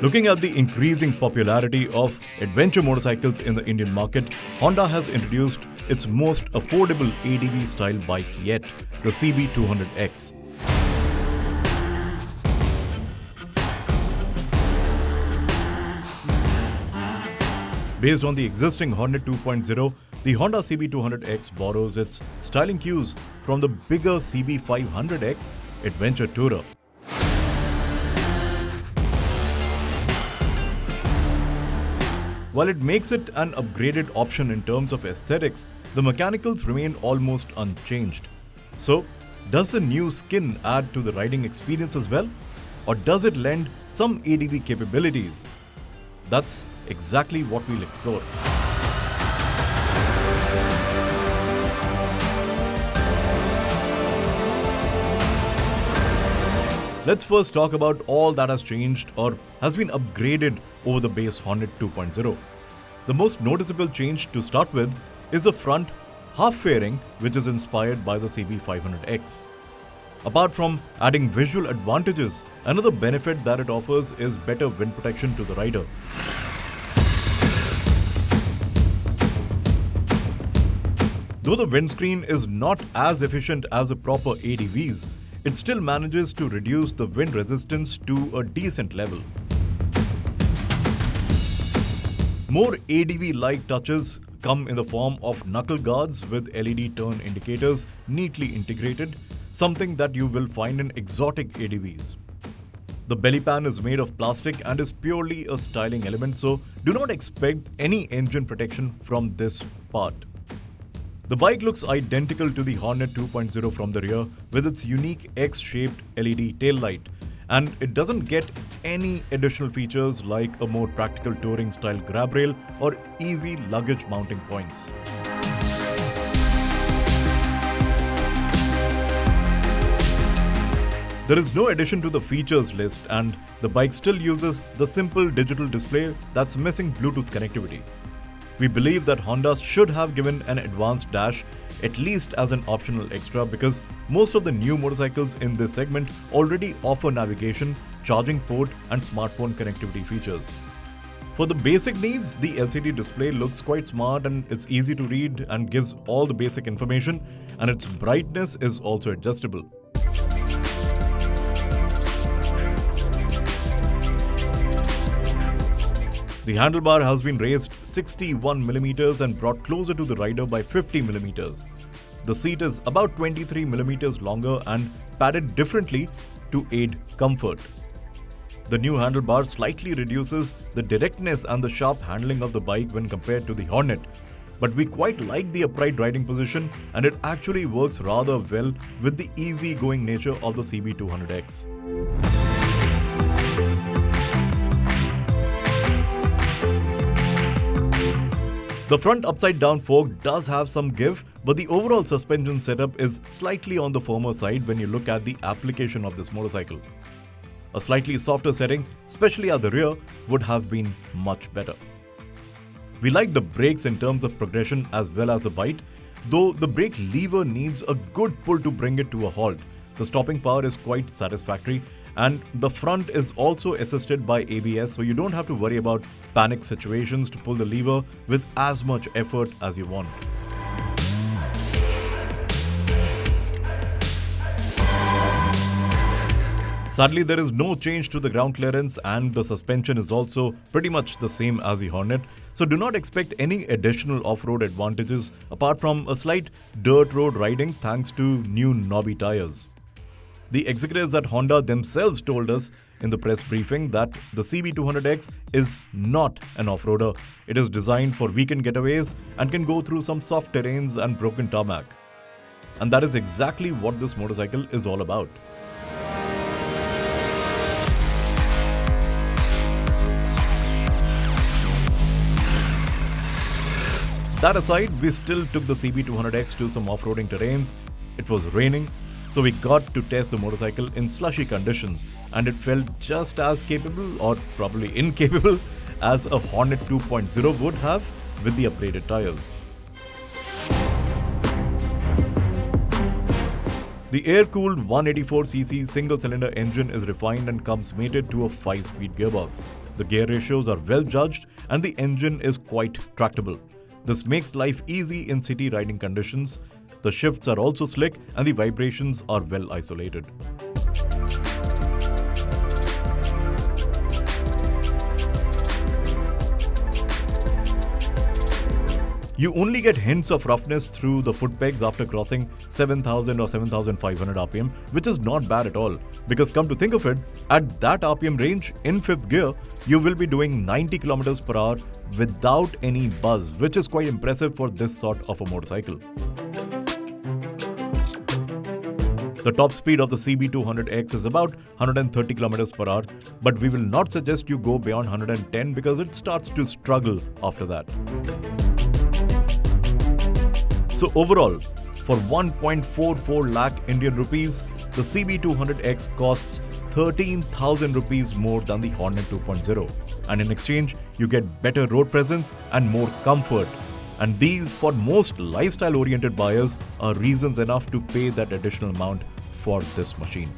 Looking at the increasing popularity of adventure motorcycles in the Indian market, Honda has introduced its most affordable ADV style bike yet, the CB200X. Based on the existing Hornet 2.0, the Honda CB200X borrows its styling cues from the bigger CB500X Adventure Tourer. While it makes it an upgraded option in terms of aesthetics, the mechanicals remain almost unchanged. So, does the new skin add to the riding experience as well? Or does it lend some ADV capabilities? That's exactly what we'll explore. Let's first talk about all that has changed or has been upgraded over the base Hornet 2.0. The most noticeable change to start with is the front half fairing, which is inspired by the CB500X. Apart from adding visual advantages, another benefit that it offers is better wind protection to the rider. Though the windscreen is not as efficient as the proper ADVs, it still manages to reduce the wind resistance to a decent level. More ADV-like touches come in the form of knuckle guards with LED turn indicators neatly integrated, something that you will find in exotic ADVs. The belly pan is made of plastic and is purely a styling element, so do not expect any engine protection from this part. The bike looks identical to the Hornet 2.0 from the rear with its unique X-shaped LED taillight, and it doesn't get any additional features like a more practical touring style grab rail or easy luggage mounting points. There is no addition to the features list, and the bike still uses the simple digital display that's missing Bluetooth connectivity. We believe that Honda should have given an advanced dash at least as an optional extra because most of the new motorcycles in this segment already offer navigation, charging port and smartphone connectivity features. For the basic needs, the LCD display looks quite smart and it's easy to read and gives all the basic information, and its brightness is also adjustable. The handlebar has been raised 61mm and brought closer to the rider by 50mm. The seat is about 23mm longer and padded differently to aid comfort. The new handlebar slightly reduces the directness and the sharp handling of the bike when compared to the Hornet, but we quite like the upright riding position and it actually works rather well with the easy-going nature of the CB200X. The front upside-down fork does have some give, but the overall suspension setup is slightly on the firmer side when you look at the application of this motorcycle. A slightly softer setting, especially at the rear, would have been much better. We like the brakes in terms of progression as well as the bite, though the brake lever needs a good pull to bring it to a halt. The stopping power is quite satisfactory, and the front is also assisted by ABS, so you don't have to worry about panic situations to pull the lever with as much effort as you want. Sadly, there is no change to the ground clearance and the suspension is also pretty much the same as the Hornet, so do not expect any additional off-road advantages apart from a slight dirt road riding thanks to new knobby tires. The executives at Honda themselves told us in the press briefing that the CB200X is not an off-roader. It is designed for weekend getaways and can go through some soft terrains and broken tarmac. And that is exactly what this motorcycle is all about. That aside, we still took the CB200X to some off-roading terrains. It was raining, so we got to test the motorcycle in slushy conditions, and it felt just as capable, or probably incapable, as a Hornet 2.0 would have with the upgraded tires. The air-cooled 184cc single-cylinder engine is refined and comes mated to a 5-speed gearbox. The gear ratios are well judged and the engine is quite tractable. This makes life easy in city riding conditions. The shifts are also slick and the vibrations are well isolated. You only get hints of roughness through the foot pegs after crossing 7000 or 7500 RPM, which is not bad at all. Because come to think of it, at that RPM range in 5th gear, you will be doing 90 km per hour without any buzz, which is quite impressive for this sort of a motorcycle. The top speed of the CB200X is about 130 km per hour, but we will not suggest you go beyond 110 because it starts to struggle after that. So overall, for 1.44 lakh Indian rupees, the CB200X costs 13,000 rupees more than the Hornet 2.0. And in exchange, you get better road presence and more comfort. And these, for most lifestyle-oriented buyers, are reasons enough to pay that additional amount for this machine.